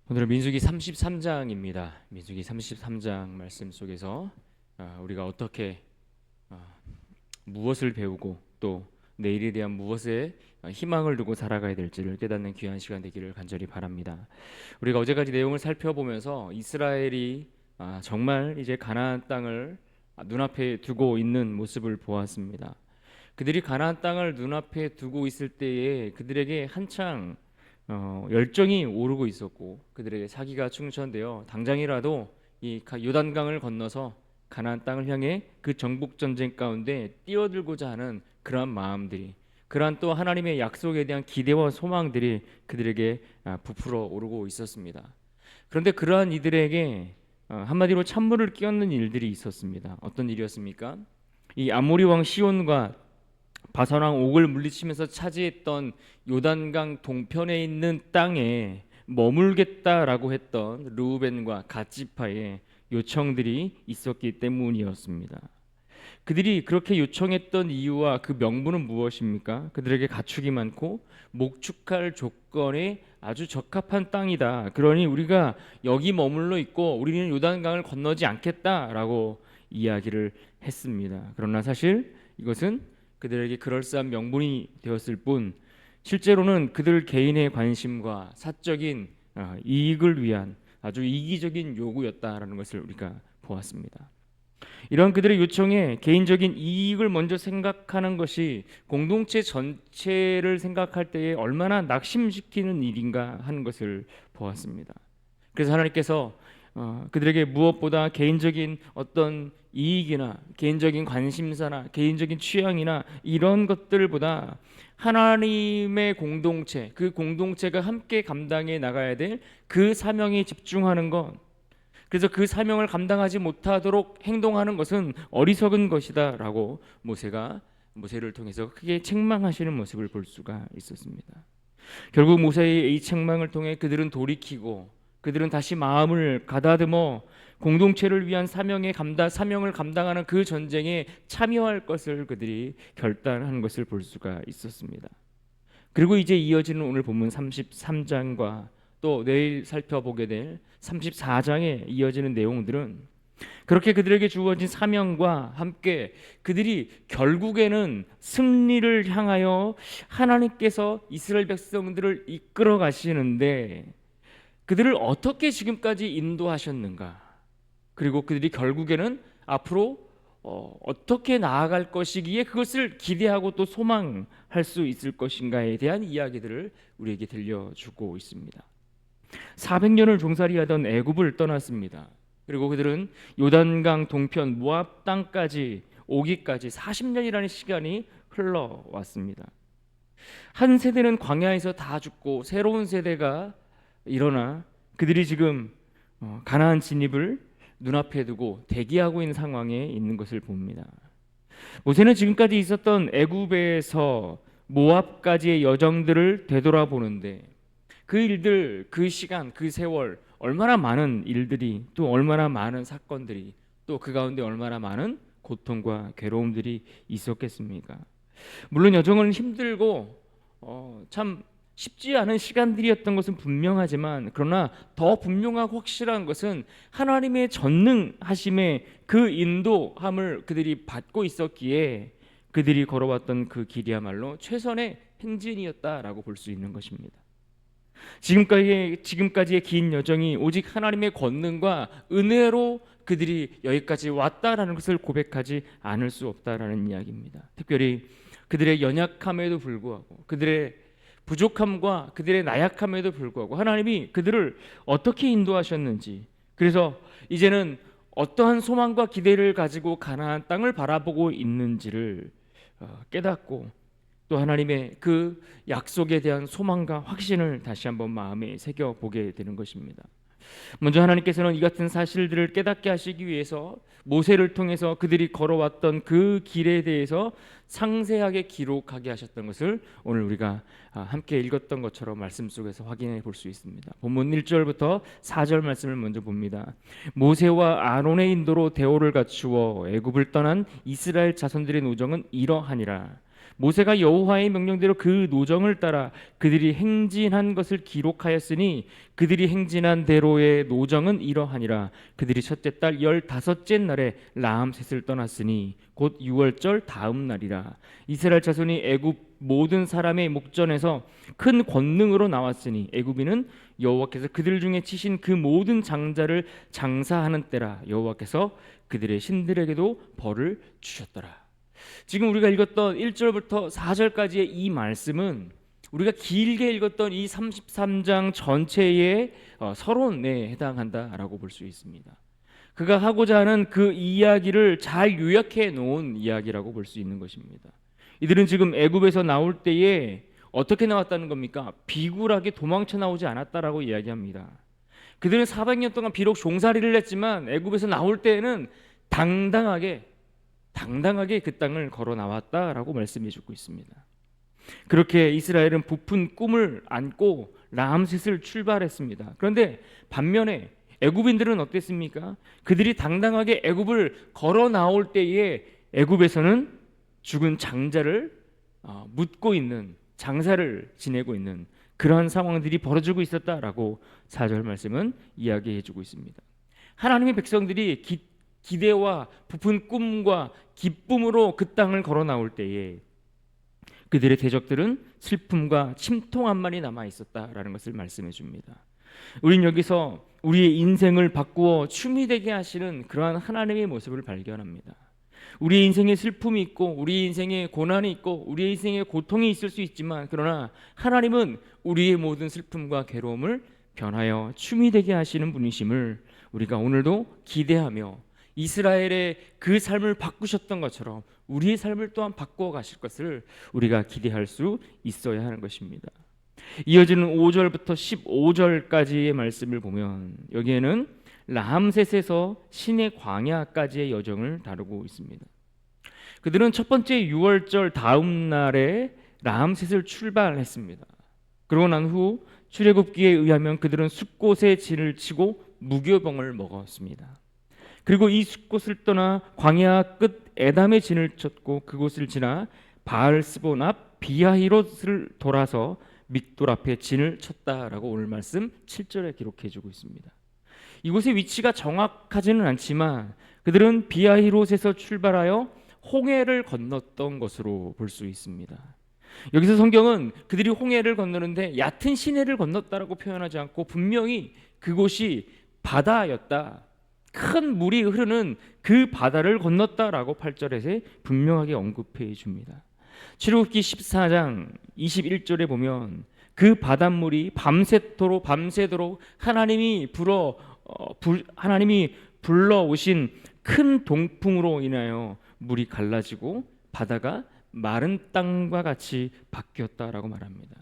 오늘은 민수기 33장입니다. 민수기 33장 말씀 속에서 우리가 어떻게 무엇을 배우고 또 내일에 대한 무엇에 희망을 두고 살아가야 될지를 깨닫는 귀한 시간 되기를 간절히 바랍니다. 우리가 어제까지 내용을 살펴보면서 이스라엘이 정말 이제 가나안 땅을 눈앞에 두고 있는 모습을 보았습니다. 그들이 가나안 땅을 눈앞에 두고 있을 때에 그들에게 한창 열정이 오르고 있었고 그들에게 사기가 충천되어 당장이라도 이 요단강을 건너서 가나안 땅을 향해 그 정복 전쟁 가운데 뛰어들고자 하는 그러한 마음들이, 그러한 또 하나님의 약속에 대한 기대와 소망들이 그들에게 부풀어 오르고 있었습니다. 그런데 그러한 이들에게 한마디로 찬물을 끼얹는 일들이 있었습니다. 어떤 일이었습니까? 이 아모리 왕 시온과 바산왕 옥을 물리치면서 차지했던 요단강 동편에 있는 땅에 머물겠다라고 했던 르우벤과 갓지파의 요청들이 있었기 때문이었습니다. 그들이 그렇게 요청했던 이유와 그 명분은 무엇입니까? 그들에게 가축이 많고 목축할 조건에 아주 적합한 땅이다. 그러니 우리가 여기 머물러 있고 우리는 요단강을 건너지 않겠다라고 이야기를 했습니다. 그러나 사실 이것은 그들에게 그럴싸한 명분이 되었을 뿐 실제로는 그들 개인의 관심과 사적인 이익을 위한 아주 이기적인 요구였다라는 것을 우리가 보았습니다. 이런 그들의 요청에 개인적인 이익을 먼저 생각하는 것이 공동체 전체를 생각할 때에 얼마나 낙심시키는 일인가 하는 것을 보았습니다. 그래서 하나님께서 그들에게 무엇보다 개인적인 어떤 이익이나 개인적인 관심사나 개인적인 취향이나 이런 것들보다 하나님의 공동체, 그 공동체가 함께 감당해 나가야 될 그 사명에 집중하는 것, 그래서 그 사명을 감당하지 못하도록 행동하는 것은 어리석은 것이다라고 모세를 통해서 크게 책망하시는 모습을 볼 수가 있었습니다. 결국 모세의 이 책망을 통해 그들은 돌이키고 그들은 다시 마음을 가다듬어 공동체를 위한 사명을 감당하는 그 전쟁에 참여할 것을 그들이 결단한 것을 볼 수가 있었습니다. 그리고 이제 이어지는 오늘 본문 33장과 또 내일 살펴보게 될 34장에 이어지는 내용들은 그렇게 그들에게 주어진 사명과 함께 그들이 결국에는 승리를 향하여 하나님께서 이스라엘 백성들을 이끌어 가시는데 그들을 어떻게 지금까지 인도하셨는가, 그리고 그들이 결국에는 앞으로 어떻게 나아갈 것이기에 그것을 기대하고 또 소망할 수 있을 것인가에 대한 이야기들을 우리에게 들려주고 있습니다. 400년을 종살이하던 애굽을 떠났습니다. 그리고 그들은 요단강 동편 모압 땅까지 오기까지 40년이라는 시간이 흘러왔습니다. 한 세대는 광야에서 다 죽고 새로운 세대가 일어나 그들이 지금 가나안 진입을 눈앞에 두고 대기하고 있는 상황에 있는 것을 봅니다. 모세는 지금까지 있었던 애굽에서 모압까지의 여정들을 되돌아보는데 그 일들, 그 시간, 그 세월, 얼마나 많은 일들이, 또 얼마나 많은 사건들이, 또 그 가운데 얼마나 많은 고통과 괴로움들이 있었겠습니까? 물론 여정은 힘들고 참 쉽지 않은 시간들이었던 것은 분명하지만, 그러나 더 분명하고 확실한 것은 하나님의 전능하심의 그 인도함을 그들이 받고 있었기에 그들이 걸어왔던 그 길이야말로 최선의 행진이었다라고 볼 수 있는 것입니다. 지금까지의 긴 여정이 오직 하나님의 권능과 은혜로 그들이 여기까지 왔다라는 것을 고백하지 않을 수 없다라는 이야기입니다. 특별히 그들의 연약함에도 불구하고, 그들의 부족함과 그들의 나약함에도 불구하고 하나님이 그들을 어떻게 인도하셨는지, 그래서 이제는 어떠한 소망과 기대를 가지고 가나안 땅을 바라보고 있는지를 깨닫고 또 하나님의 그 약속에 대한 소망과 확신을 다시 한번 마음에 새겨보게 되는 것입니다. 먼저 하나님께서는 이 같은 사실들을 깨닫게 하시기 위해서 모세를 통해서 그들이 걸어왔던 그 길에 대해서 상세하게 기록하게 하셨던 것을 오늘 우리가 함께 읽었던 것처럼 말씀 속에서 확인해 볼 수 있습니다. 본문 1절부터 4절 말씀을 먼저 봅니다. 모세와 아론의 인도로 대오를 갖추어 애굽을 떠난 이스라엘 자손들의 노정은 이러하니라. 모세가 여호와의 명령대로 그 노정을 따라 그들이 행진한 것을 기록하였으니 그들이 행진한 대로의 노정은 이러하니라. 그들이 첫째 달 15째 날에 라암셋을 떠났으니 곧 6월절 다음 날이라. 이스라엘 자손이 애굽 모든 사람의 목전에서 큰 권능으로 나왔으니 애굽인은 여호와께서 그들 중에 치신 그 모든 장자를 장사하는 때라. 여호와께서 그들의 신들에게도 벌을 주셨더라. 지금 우리가 읽었던 1절부터 4절까지의 이 말씀은 우리가 길게 읽었던 이 33장 전체의 서론에 해당한다라고 볼 수 있습니다. 그가 하고자 하는 그 이야기를 잘 요약해 놓은 이야기라고 볼 수 있는 것입니다. 이들은 지금 애굽에서 나올 때에 어떻게 나왔다는 겁니까? 비굴하게 도망쳐 나오지 않았다라고 이야기합니다. 그들은 400년 동안 비록 종살이를 했지만 애굽에서 나올 때에는 당당하게 그 땅을 걸어 나왔다라고 말씀해 주고 있습니다. 그렇게 이스라엘은 부푼 꿈을 안고 라암셋을 출발했습니다. 그런데 반면에 애굽인들은 어땠습니까? 그들이 당당하게 애굽을 걸어 나올 때에 애굽에서는 죽은 장자를 묻고 있는, 장사를 지내고 있는 그러한 상황들이 벌어지고 있었다라고 4절 말씀은 이야기해 주고 있습니다. 하나님의 백성들이 기대와 부푼 꿈과 기쁨으로 그 땅을 걸어 나올 때에 그들의 대적들은 슬픔과 침통함만이 남아 있었다라는 것을 말씀해 줍니다. 우린 여기서 우리의 인생을 바꾸어 춤이 되게 하시는 그러한 하나님의 모습을 발견합니다. 우리 인생에 슬픔이 있고 우리 인생에 고난이 있고 우리 인생에 고통이 있을 수 있지만, 그러나 하나님은 우리의 모든 슬픔과 괴로움을 변하여 춤이 되게 하시는 분이심을 우리가 오늘도 기대하며 이스라엘의 그 삶을 바꾸셨던 것처럼 우리의 삶을 또한 바꾸어 가실 것을 우리가 기대할 수 있어야 하는 것입니다. 이어지는 5절부터 15절까지의 말씀을 보면 여기에는 라암셋에서 신의 광야까지의 여정을 다루고 있습니다. 그들은 첫 번째 6월절 다음 날에 라암셋을 출발했습니다. 그러고 난 후 출애굽기에 의하면 그들은 숫곳에 진을 치고 무교병을 먹었습니다. 그리고 이 숫곳을 떠나 광야 끝 에담의 진을 쳤고 그곳을 지나 바알스본 앞 비하히롯을 돌아서 믹돌 앞에 진을 쳤다라고 오늘 말씀 7절에 기록해주고 있습니다. 이곳의 위치가 정확하지는 않지만 그들은 비하히롯에서 출발하여 홍해를 건넜던 것으로 볼 수 있습니다. 여기서 성경은 그들이 홍해를 건너는데 얕은 시내를 건넜다라고 표현하지 않고 분명히 그곳이 바다였다, 큰 물이 흐르는 그 바다를 건넜다라고 8절에서 분명하게 언급해 줍니다. 출애굽기 14장 21절에 보면 그 바닷물이 밤새도록 하나님이 불러오신 큰 동풍으로 인하여 물이 갈라지고 바다가 마른 땅과 같이 바뀌었다라고 말합니다.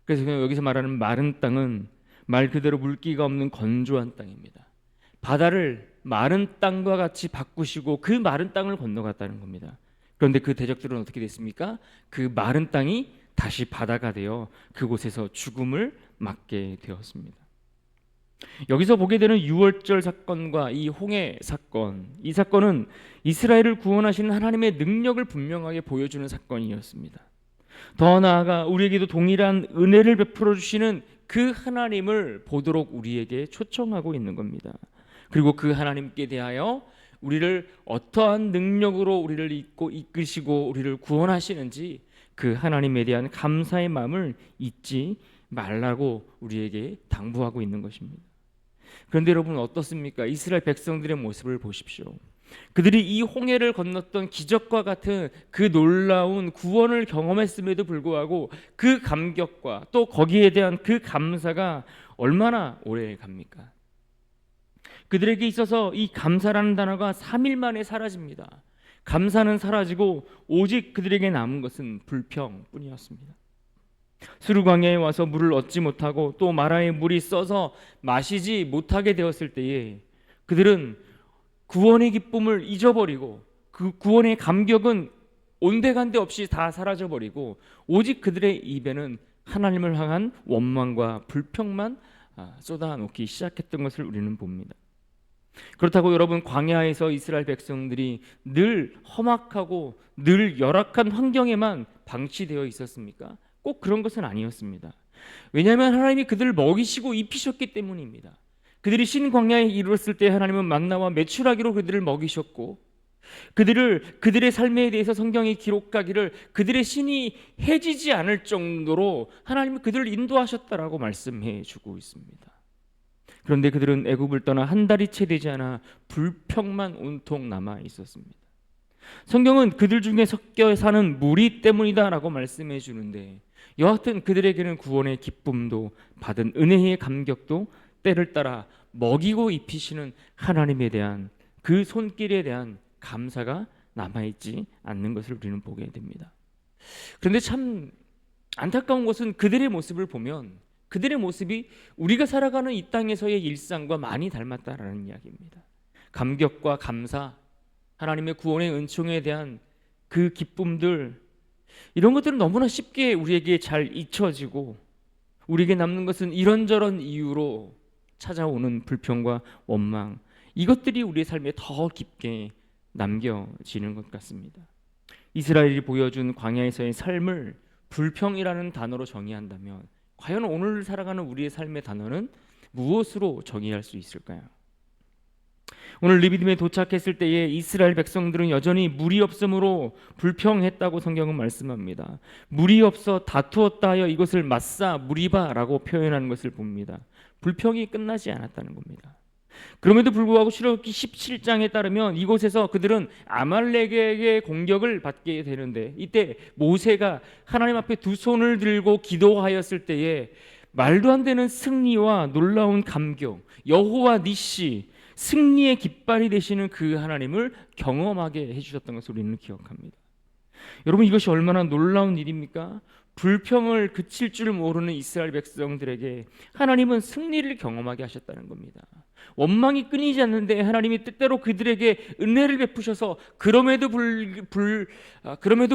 그래서 여기서 말하는 마른 땅은 말 그대로 물기가 없는 건조한 땅입니다. 바다를 마른 땅과 같이 바꾸시고 그 마른 땅을 건너갔다는 겁니다. 그런데 그 대적들은 어떻게 됐습니까? 그 마른 땅이 다시 바다가 되어 그곳에서 죽음을 맞게 되었습니다. 여기서 보게 되는 6월절 사건과 이 홍해 사건, 이 사건은 이스라엘을 구원하시는 하나님의 능력을 분명하게 보여주는 사건이었습니다. 더 나아가 우리에게도 동일한 은혜를 베풀어 주시는 그 하나님을 보도록 우리에게 초청하고 있는 겁니다. 그리고 그 하나님께 대하여 우리를 어떠한 능력으로 우리를 이끄시고 우리를 구원하시는지 그 하나님에 대한 감사의 마음을 잊지 말라고 우리에게 당부하고 있는 것입니다. 그런데 여러분 어떻습니까? 이스라엘 백성들의 모습을 보십시오. 그들이 이 홍해를 건넜던 기적과 같은 그 놀라운 구원을 경험했음에도 불구하고 그 감격과 또 거기에 대한 그 감사가 얼마나 오래 갑니까? 그들에게 있어서 이 감사라는 단어가 3일 만에 사라집니다. 감사는 사라지고 오직 그들에게 남은 것은 불평뿐이었습니다. 수르광야에 와서 물을 얻지 못하고 또 마라의 물이 써서 마시지 못하게 되었을 때에 그들은 구원의 기쁨을 잊어버리고 그 구원의 감격은 온데간데 없이 다 사라져버리고 오직 그들의 입에는 하나님을 향한 원망과 불평만 쏟아놓기 시작했던 것을 우리는 봅니다. 그렇다고 여러분, 광야에서 이스라엘 백성들이 늘 험악하고 늘 열악한 환경에만 방치되어 있었습니까? 꼭 그런 것은 아니었습니다. 왜냐하면 하나님이 그들을 먹이시고 입히셨기 때문입니다. 그들이 신광야에 이르렀을 때 하나님은 만나와 메추라기로 그들을 먹이셨고, 그들의 삶에 대해서 성경이 기록하기를 그들의 신이 해지지 않을 정도로 하나님은 그들을 인도하셨다라고 말씀해 주고 있습니다. 그런데 그들은 애굽을 떠나 한 달이 채 되지 않아 불평만 온통 남아 있었습니다. 성경은 그들 중에 섞여 사는 무리 때문이다라고 말씀해 주는데, 여하튼 그들에게는 구원의 기쁨도 받은 은혜의 감격도 때를 따라 먹이고 입히시는 하나님에 대한 그 손길에 대한 감사가 남아있지 않는 것을 우리는 보게 됩니다. 그런데 참 안타까운 것은 그들의 모습을 보면 그들의 모습이 우리가 살아가는 이 땅에서의 일상과 많이 닮았다라는 이야기입니다. 감격과 감사, 하나님의 구원의 은총에 대한 그 기쁨들, 이런 것들은 너무나 쉽게 우리에게 잘 잊혀지고, 우리에게 남는 것은 이런저런 이유로 찾아오는 불평과 원망, 이것들이 우리의 삶에 더 깊게 남겨지는 것 같습니다. 이스라엘이 보여준 광야에서의 삶을 불평이라는 단어로 정의한다면, 과연 오늘 살아가는 우리의 삶의 단어는 무엇으로 정의할 수 있을까요? 오늘 르비딤에 도착했을 때에 이스라엘 백성들은 여전히 물이 없으므로 불평했다고 성경은 말씀합니다. 물이 없어 다투었다 하여 이것을 마사 무리바라고 표현하는 것을 봅니다. 불평이 끝나지 않았다는 겁니다. 그럼에도 불구하고 출애굽기 17장에 따르면 이곳에서 그들은 아말렉에게 공격을 받게 되는데, 이때 모세가 하나님 앞에 두 손을 들고 기도하였을 때에 말도 안 되는 승리와 놀라운 감격, 여호와 니시, 승리의 깃발이 되시는 그 하나님을 경험하게 해주셨던 것을 우리는 기억합니다. 여러분, 이것이 얼마나 놀라운 일입니까? 불평을 그칠 줄 모르는 이스라엘 백성들에게 하나님은 승리를 경험하게 하셨다는 겁니다. 원망이 끊이지 않는데 하나님이 때때로 그들에게 은혜를 베푸셔서 그럼에도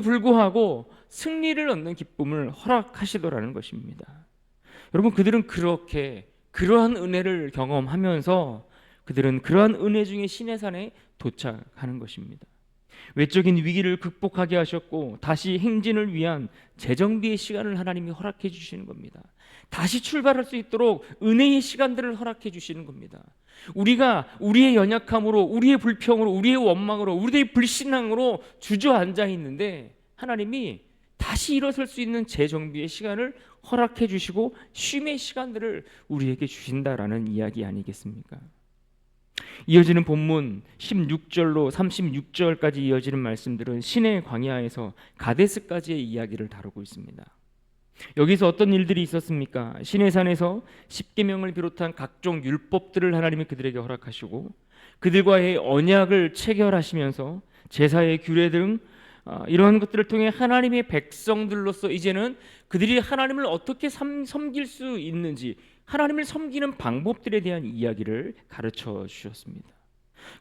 불구하고 승리를 얻는 기쁨을 허락하시더라는 것입니다. 여러분, 그들은 그러한 은혜를 경험하면서 그들은 그러한 은혜 중에 시내산에 도착하는 것입니다. 외적인 위기를 극복하게 하셨고 다시 행진을 위한 재정비의 시간을 하나님이 허락해 주시는 겁니다. 다시 출발할 수 있도록 은혜의 시간들을 허락해 주시는 겁니다. 우리가 우리의 연약함으로, 우리의 불평으로, 우리의 원망으로, 우리의 불신앙으로 주저앉아 있는데 하나님이 다시 일어설 수 있는 재정비의 시간을 허락해 주시고 쉼의 시간들을 우리에게 주신다라는 이야기 아니겠습니까? 이어지는 본문 16절로 36절까지 이어지는 말씀들은 신의 광야에서 가데스까지의 이야기를 다루고 있습니다. 여기서 어떤 일들이 있었습니까? 시내산에서 십계명을 비롯한 각종 율법들을 하나님이 그들에게 허락하시고 그들과의 언약을 체결하시면서 제사의 규례 등 이러한 것들을 통해 하나님의 백성들로서 이제는 그들이 하나님을 어떻게 섬길 수 있는지, 하나님을 섬기는 방법들에 대한 이야기를 가르쳐 주셨습니다.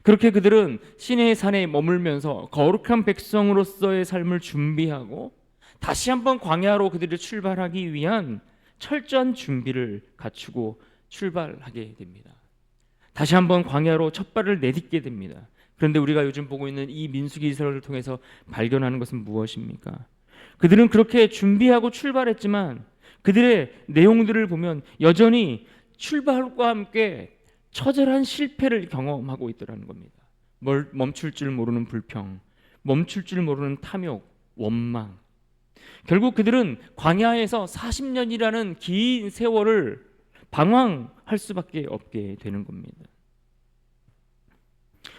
그렇게 그들은 시내의 산에 머물면서 거룩한 백성으로서의 삶을 준비하고 다시 한번 광야로 그들이 출발하기 위한 철저한 준비를 갖추고 출발하게 됩니다. 다시 한번 광야로 첫 발을 내딛게 됩니다. 그런데 우리가 요즘 보고 있는 이 민수기서를 통해서 발견하는 것은 무엇입니까? 그들은 그렇게 준비하고 출발했지만 그들의 내용들을 보면 여전히 출발과 함께 처절한 실패를 경험하고 있더라는 겁니다. 멈출 줄 모르는 불평, 멈출 줄 모르는 탐욕, 원망. 결국 그들은 광야에서 40년이라는 긴 세월을 방황할 수밖에 없게 되는 겁니다.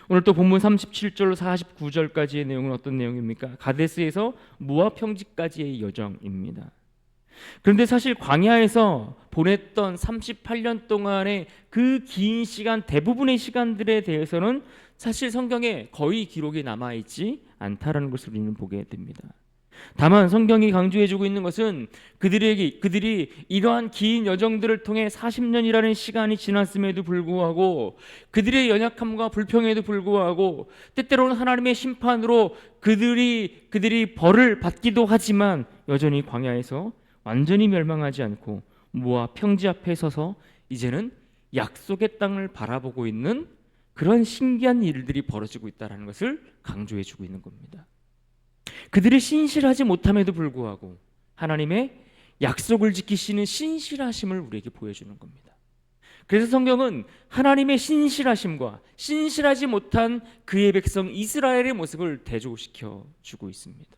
오늘 또 본문 37절로 49절까지의 내용은 어떤 내용입니까? 가데스에서 모압 평지까지의 여정입니다. 그런데 사실 광야에서 보냈던 38년 동안의 그 긴 시간, 대부분의 시간들에 대해서는 사실 성경에 거의 기록이 남아있지 않다라는 것을 우리는 보게 됩니다. 다만 성경이 강조해주고 있는 것은 그들이 이러한 긴 여정들을 통해 40년이라는 시간이 지났음에도 불구하고 그들의 연약함과 불평에도 불구하고 때때로는 하나님의 심판으로 그들이 벌을 받기도 하지만 여전히 광야에서 완전히 멸망하지 않고 모압 평지 앞에 서서 이제는 약속의 땅을 바라보고 있는 그런 신기한 일들이 벌어지고 있다는 것을 강조해 주고 있는 겁니다. 그들이 신실하지 못함에도 불구하고 하나님의 약속을 지키시는 신실하심을 우리에게 보여주는 겁니다. 그래서 성경은 하나님의 신실하심과 신실하지 못한 그의 백성 이스라엘의 모습을 대조시켜 주고 있습니다.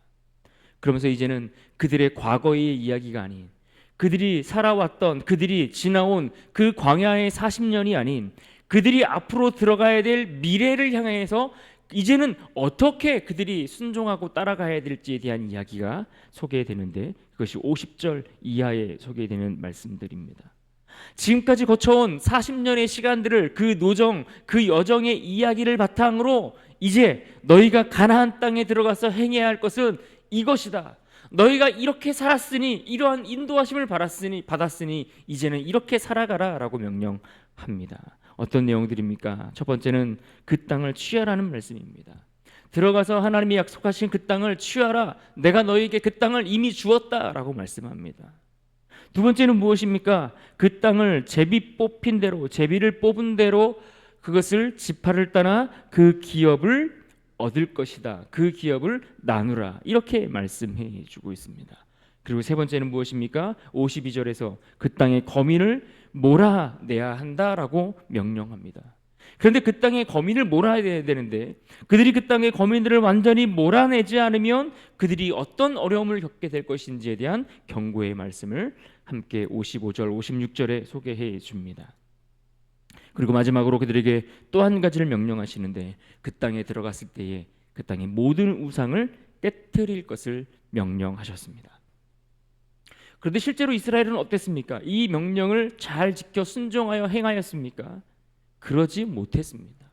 그러면서 이제는 그들의 과거의 이야기가 아닌, 그들이 살아왔던, 그들이 지나온 그 광야의 40년이 아닌, 그들이 앞으로 들어가야 될 미래를 향해서 이제는 어떻게 그들이 순종하고 따라가야 될지에 대한 이야기가 소개되는데, 그것이 50절 이하에 소개되는 말씀들입니다. 지금까지 거쳐온 40년의 시간들을, 그 노정, 그 여정의 이야기를 바탕으로 이제 너희가 가나안 땅에 들어가서 행해야 할 것은 이것이다. 너희가 이렇게 살았으니, 이러한 인도하심을 받았으니 이제는 이렇게 살아가라 라고 명령합니다. 어떤 내용들입니까? 첫 번째는 그 땅을 취하라는 말씀입니다. 들어가서 하나님이 약속하신 그 땅을 취하라. 내가 너희에게 그 땅을 이미 주었다라고 말씀합니다. 두 번째는 무엇입니까? 그 땅을 제비 뽑힌 대로, 제비를 뽑은 대로 그것을 지파를 따나 그 기업을 얻을 것이다. 그 기업을 나누라. 이렇게 말씀해 주고 있습니다. 그리고 세 번째는 무엇입니까? 52절에서 그 땅의 거민을 몰아내야 한다라고 명령합니다. 그런데 그 땅의 거민을 몰아내야 되는데, 그들이 그 땅의 거민들을 완전히 몰아내지 않으면 그들이 어떤 어려움을 겪게 될 것인지에 대한 경고의 말씀을 함께 55절, 56절에 소개해 줍니다. 그리고 마지막으로 그들에게 또 한 가지를 명령하시는데, 그 땅에 들어갔을 때에 그 땅의 모든 우상을 깨트릴 것을 명령하셨습니다. 그런데 실제로 이스라엘은 어땠습니까? 이 명령을 잘 지켜 순종하여 행하였습니까? 그러지 못했습니다.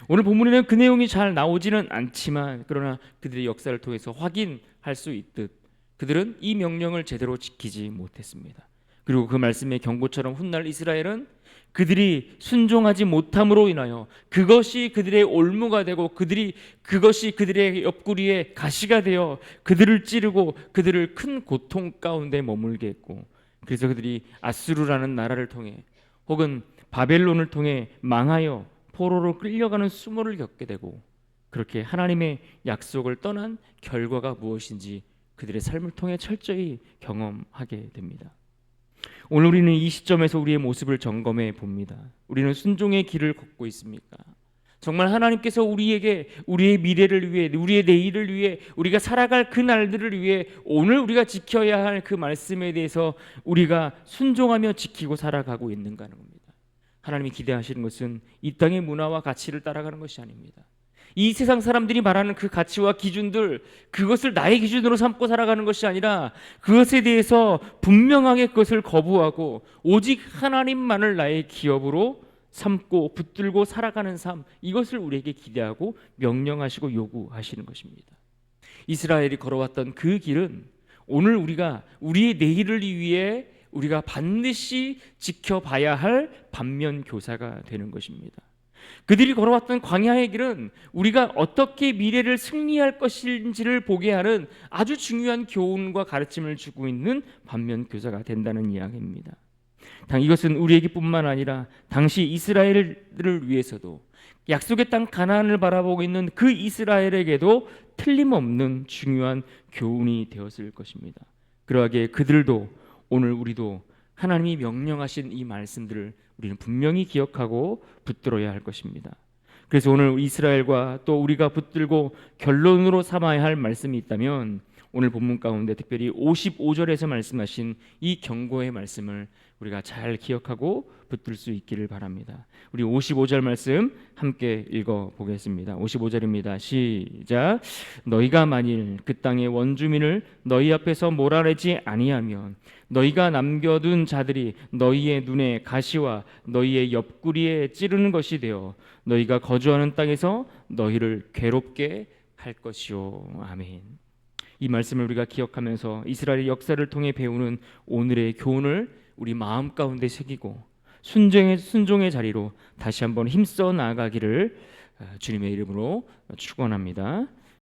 오늘 본문에는 그 내용이 잘 나오지는 않지만, 그러나 그들의 역사를 통해서 확인할 수 있듯 그들은 이 명령을 제대로 지키지 못했습니다. 그리고 그 말씀의 경고처럼 훗날 이스라엘은 그들이 순종하지 못함으로 인하여 그것이 그들의 올무가 되고, 그것이 그들의 옆구리에 가시가 되어 그들을 찌르고 그들을 큰 고통 가운데 머물게 했고, 그래서 그들이 아수르라는 나라를 통해 혹은 바벨론을 통해 망하여 포로로 끌려가는 수모를 겪게 되고, 그렇게 하나님의 약속을 떠난 결과가 무엇인지 그들의 삶을 통해 철저히 경험하게 됩니다. 오늘 우리는 이 시점에서 우리의 모습을 점검해 봅니다. 우리는 순종의 길을 걷고 있습니까? 정말 하나님께서 우리에게 우리의 미래를 위해, 우리의 내일을 위해, 우리가 살아갈 그 날들을 위해 오늘 우리가 지켜야 할 그 말씀에 대해서 우리가 순종하며 지키고 살아가고 있는가 하는 겁니다. 하나님이 기대하시는 것은 이 땅의 문화와 가치를 따라가는 것이 아닙니다. 이 세상 사람들이 말하는 그 가치와 기준들, 그것을 나의 기준으로 삼고 살아가는 것이 아니라 그것에 대해서 분명하게 그것을 거부하고 오직 하나님만을 나의 기업으로 삼고 붙들고 살아가는 삶, 이것을 우리에게 기대하고 명령하시고 요구하시는 것입니다. 이스라엘이 걸어왔던 그 길은 오늘 우리가 우리의 내일을 위해 우리가 반드시 지켜봐야 할 반면 교사가 되는 것입니다. 그들이 걸어왔던 광야의 길은 우리가 어떻게 미래를 승리할 것인지를 보게 하는 아주 중요한 교훈과 가르침을 주고 있는 반면 교사가 된다는 이야기입니다. 이것은 우리에게뿐만 아니라 당시 이스라엘을 위해서도, 약속의 땅 가나안을 바라보고 있는 그 이스라엘에게도 틀림없는 중요한 교훈이 되었을 것입니다. 그러하기에 그들도, 오늘 우리도 하나님이 명령하신 이 말씀들을 우리는 분명히 기억하고 붙들어야 할 것입니다. 그래서 오늘 이스라엘과 또 우리가 붙들고 결론으로 삼아야 할 말씀이 있다면, 오늘 본문 가운데 특별히 55절에서 말씀하신 이 경고의 말씀을 우리가 잘 기억하고 붙들 수 있기를 바랍니다. 우리 55절 말씀 함께 읽어보겠습니다. 55절입니다. 시작. 너희가 만일 그 땅의 원주민을 너희 앞에서 몰아내지 아니하면 너희가 남겨둔 자들이 너희의 눈에 가시와 너희의 옆구리에 찌르는 것이 되어 너희가 거주하는 땅에서 너희를 괴롭게 할 것이요. 아멘. 이 말씀을 우리가 기억하면서 이스라엘의 역사를 통해 배우는 오늘의 교훈을 우리 마음 가운데 새기고 순종의 자리로 다시 한번 힘써 나아가기를 주님의 이름으로 축원합니다.